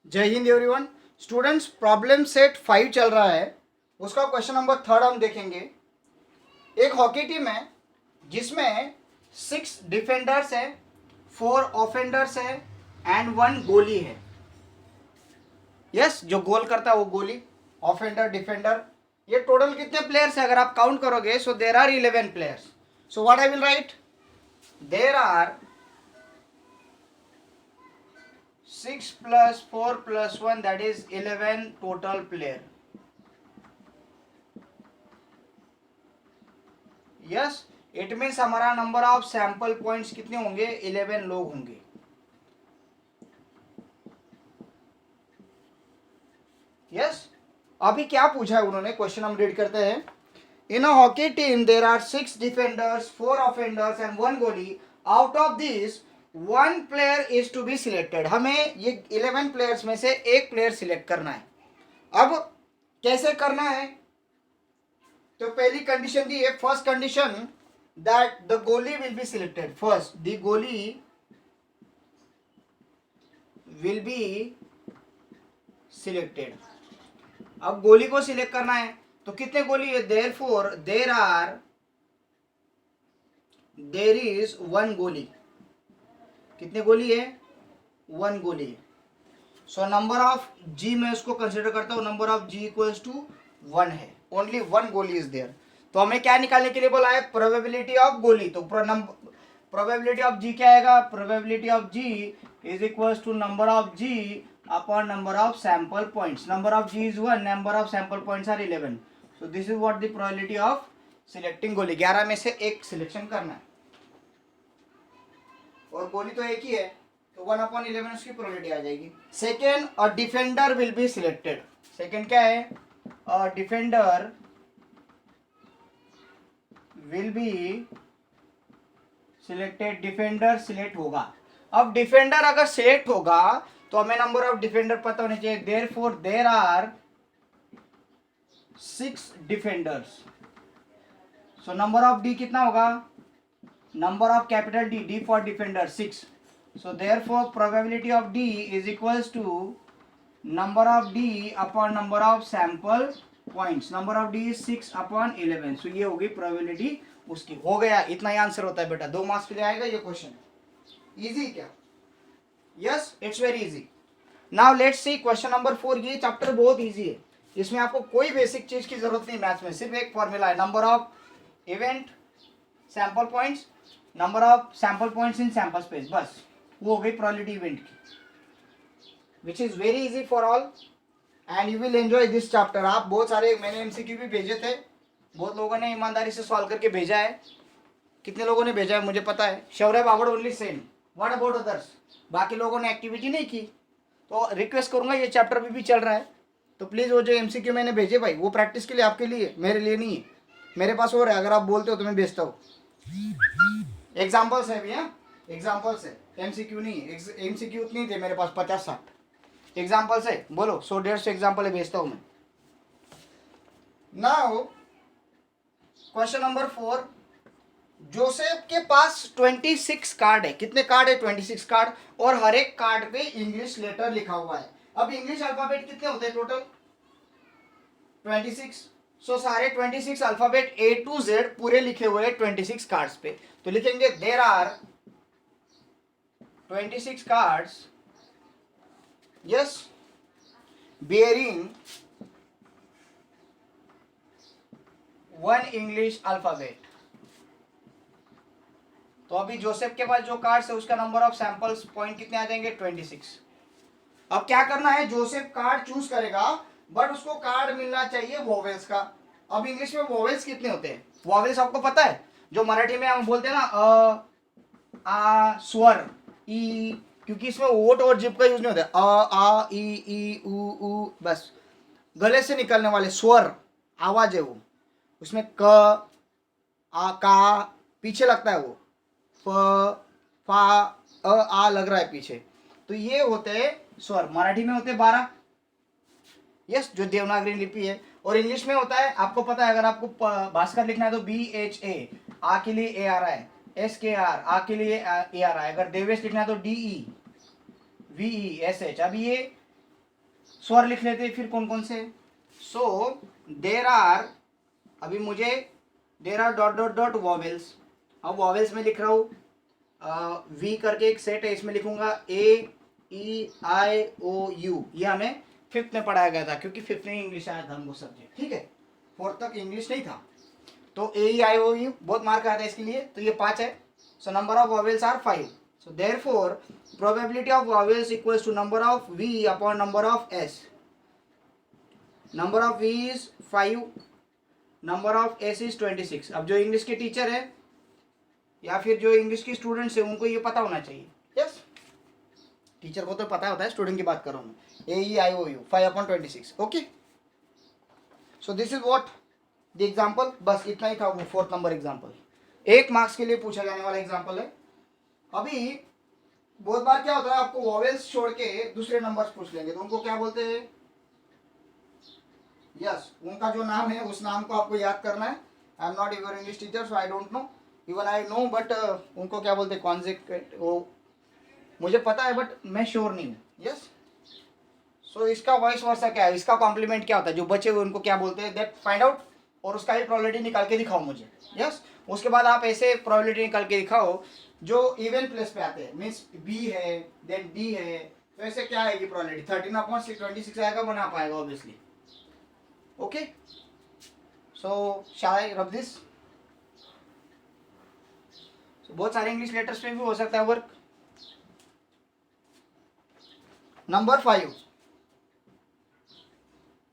जय Hind everyone. Students, problem set 5 चल रहा है, उसका क्वेश्चन नंबर 3 हम देखेंगे। एक हॉकी टीम है जिसमें 6 डिफेंडर्स है, 4 ऑफेंडर्स है एंड 1 गोली है। यस, जो गोल करता है वो गोली, ऑफेंडर, डिफेंडर। ये टोटल कितने प्लेयर्स है अगर आप काउंट करोगे? So there are 11 players. So what I will write, there are 6 plus 4 plus 1, that is 11 total player. Yes, it means हमारा नंबर ऑफ सैंपल पॉइंट्स कितने होंगे? 11 लोग होंगे। यस, अभी क्या पूछा है उन्होंने, क्वेश्चन हम रीड करते हैं। In a hockey team there are 6 defenders, 4 offenders and 1 goalie. Out of this 1 player is to be selected. हमें ये 11 प्लेयर्स में से एक प्लेयर सिलेक्ट करना है। अब कैसे करना है? तो पहली कंडीशन दी है, फर्स्ट कंडीशन दैट द गोली will be selected first. The गोली विल बी सिलेक्टेड। अब गोली को सिलेक्ट करना है तो कितने गोली है? देयरफॉर देर इज 1 गोली। कितने गोली है? 1 गोली है। सो नंबर ऑफ जी मैं उसको कंसिडर करता हूं, number of G equals to 1 है। ओनली 1 गोली इज देयर। तो हमें क्या निकालने के लिए बोला है? प्रोबेबिलिटी ऑफ गोली। तो प्रोबेबिलिटी ऑफ जी क्या आएगा? Probability of G is equals to number of G upon number of sample points. Number of G is 1, number of sample points are 11। So this is what the probability of selecting गोली। 11 में से एक selection करना है और गोली तो एक ही है, तो 1/11 उसकी प्रोबेबिलिटी आ जाएगी। Second, a defender will be selected. Second क्या है? अ defender will be selected. Defender select होगा। अब डिफेंडर अगर सिलेक्ट होगा तो हमें नंबर ऑफ डिफेंडर पता होने चाहिए। Therefore there are 6 defenders. So number of D कितना होगा? Number of capital D, D for defender 6। So therefore probability of D is equals to number of D upon number of sample points. Number of D is 6 upon 11. So ये होगी probability उसकी। हो गया, इतना ही answer होता है बेटा। 2 marks के लिए आएगा ये क्वेश्चन। इजी क्या? Yes, it's very easy. Now let's see question number 4। ये चैप्टर बहुत इजी है, इसमें आपको कोई बेसिक चीज की जरूरत नहीं। मैथ्स में सिर्फ एक फॉर्मूला है, number of event, sample points, number of sample points in sample space, बस वो हो गई प्रोबेबिलिटी इवेंट की, which is very easy for all and you will enjoy this chapter. आप बहुत सारे, मैंने एमसीक्यू भी भेजे थे, बहुत लोगों ने ईमानदारी से सॉल्व करके भेजा है। कितने लोगों ने भेजा है मुझे पता है। शौर्य बाबड़ only send, what about others? बाकी लोगों ने एक्टिविटी नहीं की। तो रिक्वेस्ट करूंगा, ये चैप्टर भी चल रहा है तो प्लीज़ वो जो एमसीक्यू मैंने भेजे भाई, वो प्रैक्टिस के लिए आपके लिए, मेरे लिए नहीं है। मेरे पास और है, अगर आप बोलते हो तो मैं भेजता हूँ। एग्जाम्पल्स है भैया, एग्जाम्पल्स है, एमसीक्यू नहीं है। एमसीक्यू उतनी थे मेरे पास, 50-60 एग्जाम्पल्स है। बोलो 100-150 एग्जाम्पल है, भेजता हूँ मैं। Now question number 4। जोसेफ के पास 26 कार्ड है। कितने कार्ड है? 26 कार्ड। और हर एक कार्ड पे इंग्लिश लेटर लिखा हुआ है। अब इंग्लिश अल्फाबेट कितने होते हैं टोटल? 26। सो सारे 26 अल्फाबेट A to Z पूरे लिखे हुए हैं 26 कार्ड्स पे। तो लिखेंगे there are 26 cards, yes, bearing 1 English alphabet. तो अभी जोसेफ के पास जो कार्ड्स है उसका नंबर ऑफ सैंपल्स पॉइंट कितने आ जाएंगे? 26। अब क्या करना है? जोसेफ कार्ड चूज करेगा, बट उसको कार्ड मिलना चाहिए वोवेल्स का। अब इंग्लिश में वोवेल्स कितने होते हैं? वोवेल्स आपको पता है, जो मराठी में हम बोलते हैं ना, आ स्वर, ई, क्योंकि इसमें ओट और जिप का यूज नहीं होता। आ ई उ, बस गले से निकलने वाले स्वर, आवाज है वो। उसमें क, आ, का पीछे लगता है, वो फ, फा, आ लग रहा है पीछे। तो ये होते हैं स्वर। मराठी में होते हैं 12, यस, जो देवनागरी लिपि है। और इंग्लिश में होता है, आपको पता है, अगर आपको भास्कर लिखना है तो BHA, आ के लिए ARI, SKR, आ के लिए ARI। अगर देवेश लिखना है तो DE, VE, SH। अब ये स्वर लिख लेते हैं फिर कौन कौन से। सो देर आर, अभी मुझे there R dot dot dot vowels. अब वॉवेल्स में लिख रहा हूँ वी करके एक सेट है, इसमें लिखूंगा ए ई आई ओ यू। ये हमें 5th में पढ़ाया गया था, क्योंकि 5th में इंग्लिश आया था हमको सब्जेक्ट, ठीक है, 4th तक इंग्लिश नहीं था। तो ए ई आई ओ यू बहुत मार्क आया था इसके लिए, तो ये 5 है। So number of vowels are 5। So therefore probability of vowels equals to number of V upon number of S. Number of V is 5, number of S is 26। अब जो इंग्लिश के टीचर है या फिर जो इंग्लिश के स्टूडेंट्स है उनको ये पता होना चाहिए। यस, टीचर को तो पता होता है, स्टूडेंट की बात कर रहा हूँ मैं। A E I O U 5/26। Okay, so this is what the example. बस इतना ही था वो 4th नंबर एग्जाम्पल, 1 मार्क्स के लिए पूछा जाने वाला एग्जाम्पल है। अभी बहुत बार क्या होता है, आपको वॉवेल्स छोड़ के दूसरे नंबर्स पूछ लेंगे, तो उनको क्या बोलते हैं। यस, उनका जो नाम है उस नाम को आपको याद करना है। I am not your English teacher, so I don't know, even I know, but उनको क्या बोलते हैं, कॉन्सेक्वेंट, वो मुझे पता है बट मैं श्योर नहीं हूँ। यस, सो इसका वॉइस वर्सा क्या है, इसका कॉम्प्लीमेंट क्या होता है, जो बचे हुए उनको क्या बोलते हैं, दैट फाइंड आउट, और उसका भी प्रोबेबिलिटी निकाल के दिखाओ मुझे। यस, उसके बाद आप ऐसे प्रोबेबिलिटी निकाल के दिखाओ जो इवन प्लेस पे आते हैं, मीन्स बी है देन डी है, तो ऐसे क्या आएगी प्रोबेबिलिटी, 13/26 आएगा, बना पाएगा obviously. Okay, so shell I rub this. बहुत सारे इंग्लिश लेटर्स पे भी हो सकता है वर्क। नंबर 5,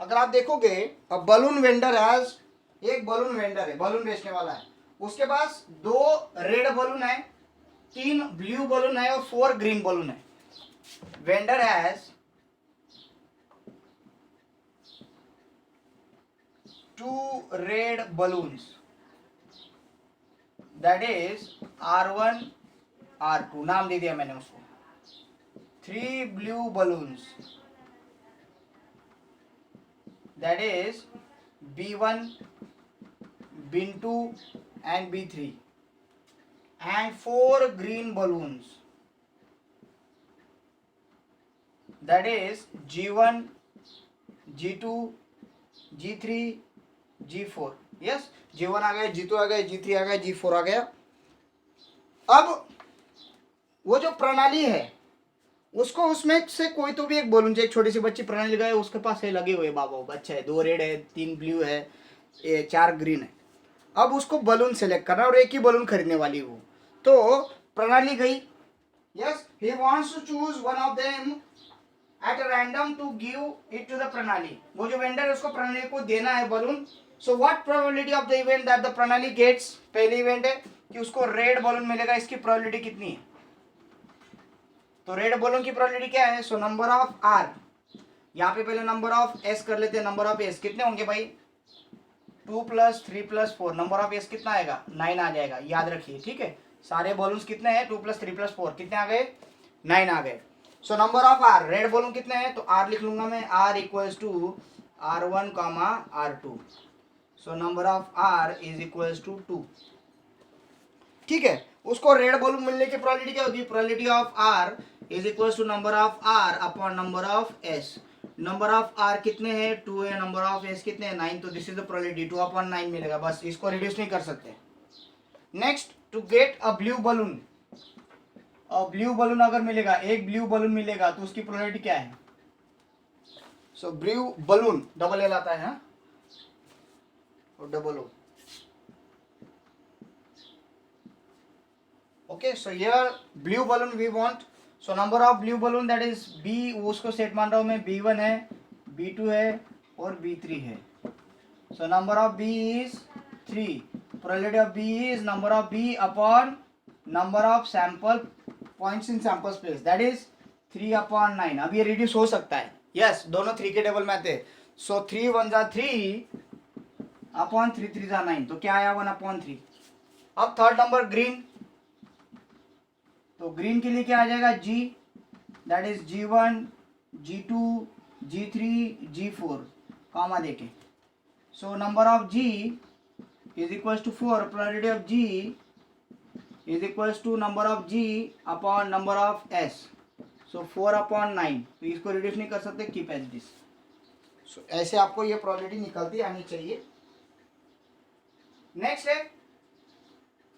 अगर आप देखोगे, अब बलून वेंडर हैज, एक बलून वेंडर है, बलून बेचने वाला है, उसके पास 2 रेड बलून है, 3 ब्लू बलून है और 4 ग्रीन बलून है। Vendor has 2 red balloons, that is R1 R2, नाम दे दिया मैंने उसको। 3 blue balloons, that is B1, B2 and B3, and 4 green balloons, that is G1, G2, G3, G4। Yes, G1 आ गया, G2 आ गया, G3 आ गया, G4 आ गया। अब वो जो प्रणाली है उसको, उसमें से कोई तो भी एक बलून, एक छोटी सी बच्ची प्रणाली गए, उसके पास है लगे हुए बाबा, अच्छा है, 2 रेड है, 3 ब्लू है, 4 ग्रीन है। अब उसको बलून सेलेक्ट करना और एक ही बलून खरीदने वाली वो, तो प्रणाली गई। Yes, he wants to choose one of them at random to give it to the Pranali. वो जो वेंडर है उसको प्रणाली को देना है balloon. So what probability of the event that the प्रणाली गेट्स, पहली इवेंट है कि उसको रेड बलून मिलेगा, इसकी प्रोबेबिलिटी कितनी है, तो रेड बलून की प्रोबेबिलिटी क्या है। सो नंबर ऑफ आर, यहाँ पे पहले नंबर ऑफ एस कर लेते हैं, नंबर ऑफ एस कितने होंगे भाई, 2 + 3 + 4, नंबर ऑफ एस कितना आएगा, 9 आ जाएगा, याद रखिए, ठीक है। सारे बलून्स कितने हैं, 2 + 3 + 4 कितने आ गए, 9 आ गए। So number of R, red balloon कितने हैं, तो आर लिख लूंगा मैं, R equals to R1, R2। So number of R is equals to 2, ठीक है। उसको रेड बलून मिलने की प्रोबेबिलिटी क्या होगी, probability of R is equals to number of R upon number of S. Number of R कितने हैं, 2 है, नंबर ऑफ एस कितने हैं, 9, तो दिस इज द प्रोबेबिलिटी, 2/9 मिलेगा, बस इसको रिड्यूस नहीं कर सकते। Next, to get a blue balloon, और ब्लू बलून अगर मिलेगा, एक ब्लू बलून मिलेगा, तो उसकी प्रोबेबिलिटी क्या है। So blue balloon double L आता है, और double O. Okay, so here blue balloon we want. So number of blue balloon that is B, उसको सेट मान रहा हूं मैं, B1 है, B2 है और B3 है। So number of B is 3, probability of B is number of B upon number of sample points in sample space, that is 3/9। अब ये रिड्यूस हो सकता है, यस, दोनों 3 के टेबल में आते हैं। सो 3 × 1 = 3 अपॉन 3 × 3 = 9, तो क्या आया, 1/3। अब थर्ड नंबर ग्रीन, तो ग्रीन के लिए क्या आ जाएगा, G, that is G1, G2, G3, G4, comma देके। So number of G is equals to 4, probability of G is equals to number of G upon number of S। So 4/9, तो इसको reduce नहीं कर सकते, कीप एज दिस। ऐसे आपको ये probability निकलती आनी चाहिए। नेक्स्ट है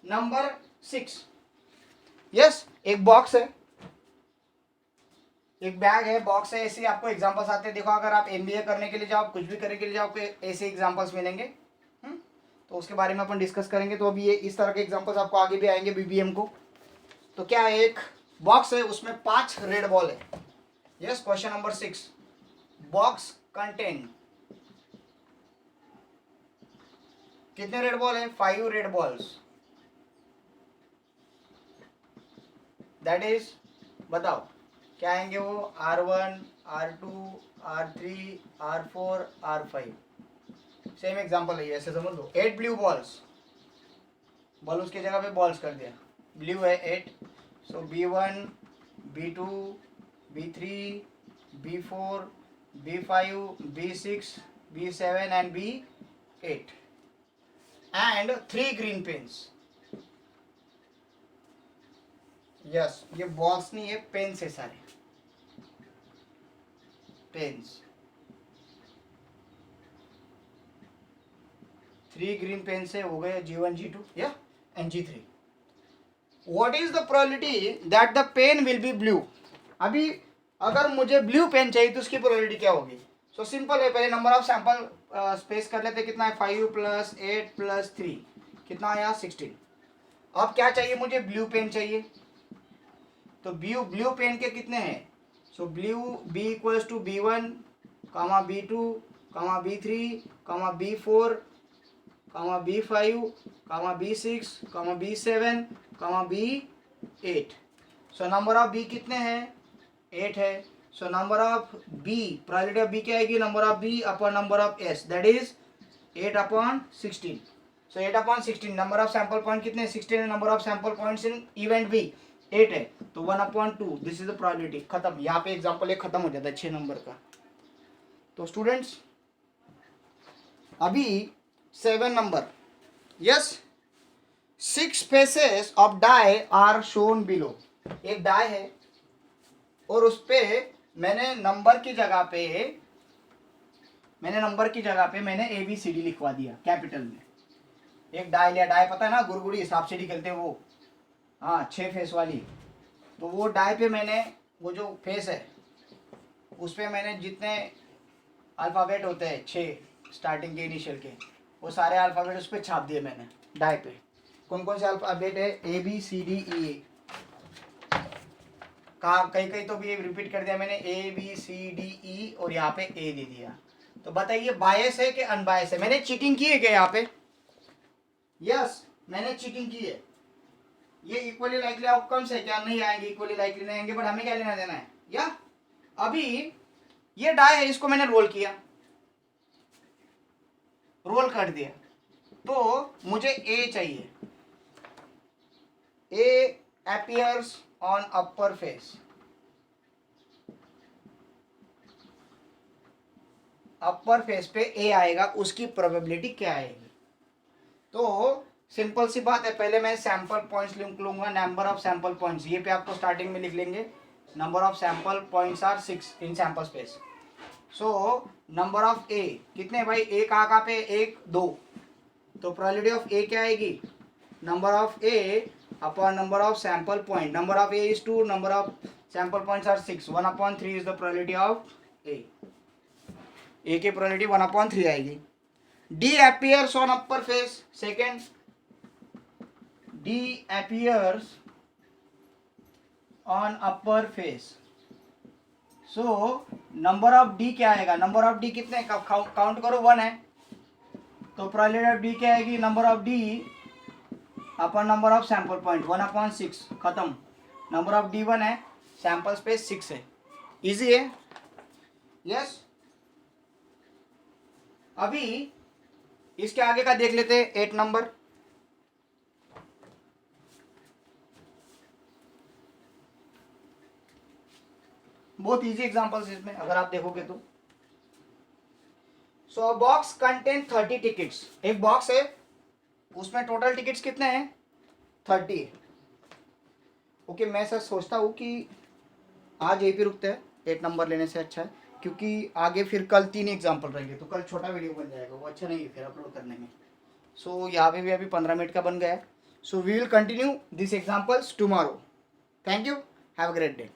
नंबर 6। यस, एक बॉक्स है, एक बैग है, बॉक्स है, ऐसे आपको एग्जांपल्स आते हैं। देखो अगर आप एमबीए करने के लिए जाओ, कुछ भी करने के लिए जाओ, आपको ऐसे एग्जांपल्स मिलेंगे। तो उसके बारे में अपन डिस्कस करेंगे। तो अभी ये इस तरह के एग्जांपल्स आपको आगे भी आएंगे बीबीएम को। तो क्या है, एक बॉक्स है, उसमें 5 रेड बॉल है। Yes, question number 6, box contain कितने रेड बॉल है? 5 रेड बॉल्स। दैट इज, बताओ क्या आएंगे वो? R1, R2, R3, R4, R5। Same example है, ऐसे समझ लो। 8 ब्लू बॉल्स, बॉल्स की जगह पे बॉल्स कर दिया। ब्लू है 8, so B1, B2, B3, B4, B5, B6, B7 and B8 and 3 green pens. Yes, ये बॉल्स नहीं है, पेन्स है सारे, पेन्स। 3 ग्रीन पेन्स है, हो गए G1, G2 या and G3। What is the probability that the pen will be blue? अभी अगर मुझे ब्लू पेन चाहिए तो उसकी प्रोबेबिलिटी क्या होगी? सो सिंपल है, पहले नंबर ऑफ सैंपल स्पेस कर लेते। कितना है? 5 + 8 + 3 कितना आया? 16। अब क्या चाहिए मुझे? ब्लू पेन चाहिए। तो ब्लू पेन के कितने हैं? सो blue B = B1, B2, B3, B4, B5, B6, B7, B8। So number of B कितने हैं? 8 है। So number of B, probability of B क्या आएगी? Number of B upon number of S, that is 8/16। So 8/16। Number of sample point कितने? 16 है। Number of sample points in event B 8 है, तो 1/2, this is the probability. खत्म। यहाँ पे example एक खत्म हो जाता है 6 नंबर का। तो स्टूडेंट्स अभी 7 number. Yes, 6 faces of die are shown below. एक डाई है और उस पे मैंने नंबर की जगह पे मैंने ABCD लिखवा दिया कैपिटल में। एक डाई लिया, डाई पता है ना, गुरगुड़ी सांप सीढ़ी खेलते हैं वो, हाँ 6 फेस वाली। तो वो डाई पे मैंने, वो जो फेस है उस पे मैंने जितने अल्फ़ाबेट होते हैं 6 स्टार्टिंग के इनिशियल के, वो सारे अल्फ़ाबेट उस पर छाप दिए मैंने डाई पे। कौन कौन से अल्फ़ाबेट है? ABCDE। कहीं कहीं तो भी रिपीट कर दिया मैंने, ABCDE और यहाँ पे A दे दिया। तो बताइए बायस है कि अनबायस है? मैंने चीटिंग की है क्या यहाँ पे? यस, मैंने चीटिंग की है। ये इक्वली लाइकली आउटकम्स है क्या? नहीं आएंगे, इक्वली लाइकली नहीं आएंगे, बट हमें क्या लेना देना है? या अभी ये डाई है, इसको मैंने रोल किया, रोल कर दिया, तो मुझे A चाहिए। A appears on upper face। Upper face पे A आएगा, उसकी प्रोबेबिलिटी क्या आएगी? तो सिंपल सी बात है, पहले मैं सैंपल पॉइंट्स लूंगा, नंबर ऑफ सैंपल पॉइंट्स, ये पे आपको स्टार्टिंग में लिख लेंगे। Number of sample points are 6 in sample space. So number of A कितने भाई? A कहाँ पे? 1, 2। तो प्रोबेबिलिटी ऑफ A क्या आएगी? Number of A upon number of sample point. Number of A is 2, number of sample points are 6, 1/3 is the probability of A। A की probability 1/3 आएगी। D appears on upper face, second D appears on upper face। So number of D क्या आएगा? Number of D कितने? Count करो, 1 है, तो probability of D क्या आएगी? Number of D upon number of sample point, 1/6, खत्म। नंबर ऑफ D 1 है, सैंपल स्पेस 6 है, इजी है। यस, अभी इसके आगे का देख लेते हैं 8 नंबर। बहुत इजी एग्जांपल्स इसमें अगर आप देखोगे तो। सो बॉक्स कंटेन 30 टिकट्स। एक बॉक्स है, उसमें टोटल टिकट्स कितने हैं? 30। ओके, मैं सर सोचता हूँ कि आज यहीं पे रुकते हैं, 8 नंबर लेने से अच्छा है, क्योंकि आगे फिर कल 3 एग्जाम्पल रहेंगे, तो कल छोटा वीडियो बन जाएगा, वो अच्छा नहीं है फिर अपलोड करने में। सो यहाँ पे भी अभी 15 मिनट का बन गया है। So we will continue this examples tomorrow. Thank you, have a great day.